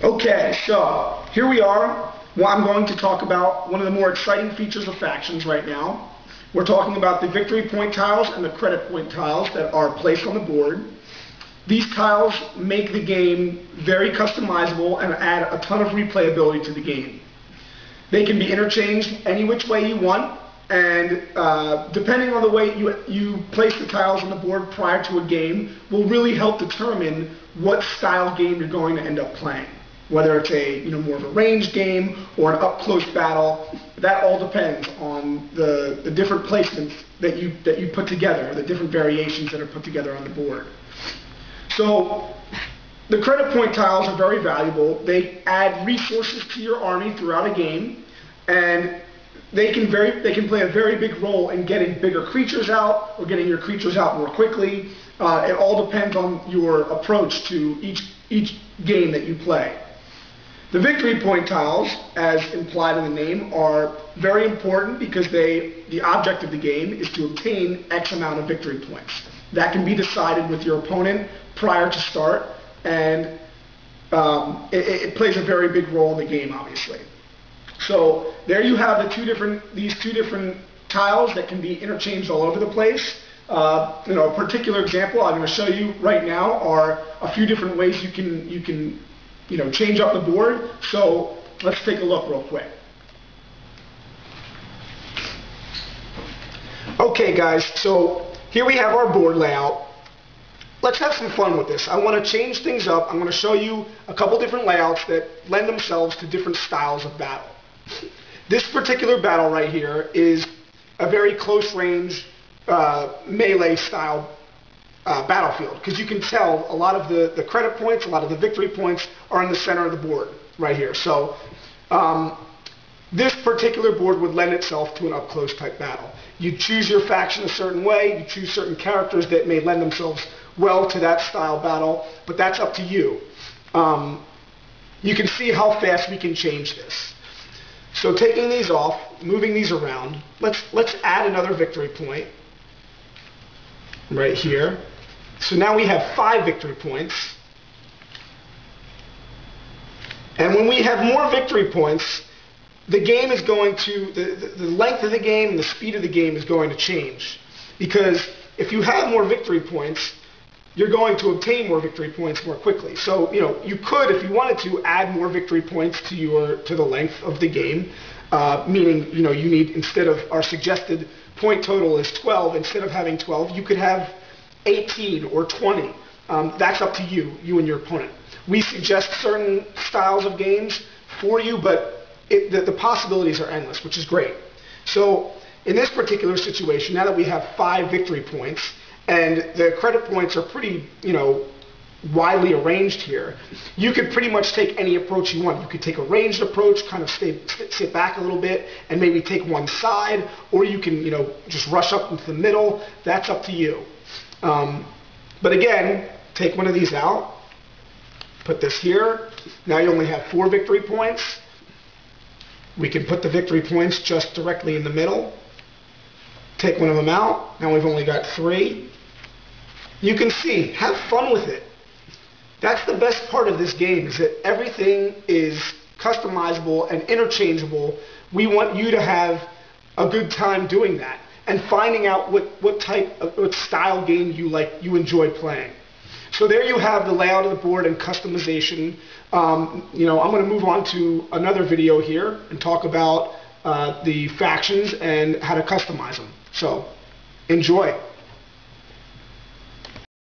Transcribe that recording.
Okay, so here we are. Well, I'm going to talk about one of the more exciting features of factions right now. We're talking about the victory point tiles and the credit point tiles that are placed on the board. These tiles make the game very customizable and add a ton of replayability to the game. They can be interchanged any which way you want, and depending on the way you place the tiles on the board prior to a game will really help determine what style game you're going to end up playing. Whether it's a more of a ranged game or an up-close battle, that all depends on the different placements that you put together, the different variations that are put together on the board. So the credit point tiles are very valuable. They add resources to your army throughout a game, and they can play a very big role in getting bigger creatures out or getting your creatures out more quickly. It all depends on your approach to each game that you play. The victory point tiles, as implied in the name, are very important because the object of the game is to obtain X amount of victory points. That can be decided with your opponent prior to start, and it plays a very big role in the game, obviously. So there you have these two different tiles that can be interchanged all over the place. A particular example I'm going to show you right now are a few different ways you can change up the board. So let's take a look real quick. Okay guys, so here we have our board layout. Let's have some fun with this. I want to change things up. I'm going to show you a couple different layouts that lend themselves to different styles of battle. This particular battle right here is a very close range melee style battlefield, because you can tell a lot of the credit points, a lot of the victory points are in the center of the board right here. So this particular board would lend itself to an up-close type battle. You choose your faction a certain way, you choose certain characters that may lend themselves well to that style battle, but that's up to you. You can see how fast we can change this. So taking these off, moving these around, let's add another victory point right here. So now we have 5 victory points. And when we have more victory points, the game is going to, the length of the game and the speed of the game is going to change. Because if you have more victory points, you're going to obtain more victory points more quickly. So, you could, if you wanted to, add more victory points to the length of the game, meaning, you need, instead of our suggested point total is 12, instead of having 12, you could have 18 or 20. That's up to you and your opponent. We suggest certain styles of games for you, but the possibilities are endless, which is great. So in this particular situation, now that we have 5 victory points, and the credit points are pretty, widely arranged here, you could pretty much take any approach you want. You could take a ranged approach, kind of sit back a little bit, and maybe take one side, or you can, just rush up into the middle. That's up to you. But again, take one of these out, put this here. Now you only have 4 victory points. We can put the victory points just directly in the middle. Take one of them out. Now we've only got 3. You can see, have fun with it. That's the best part of this game, is that everything is customizable and interchangeable. We want you to have a good time doing that and finding out what style game you enjoy playing. So there you have the layout of the board and customization. I'm going to move on to another video here and talk about the factions and how to customize them. So enjoy.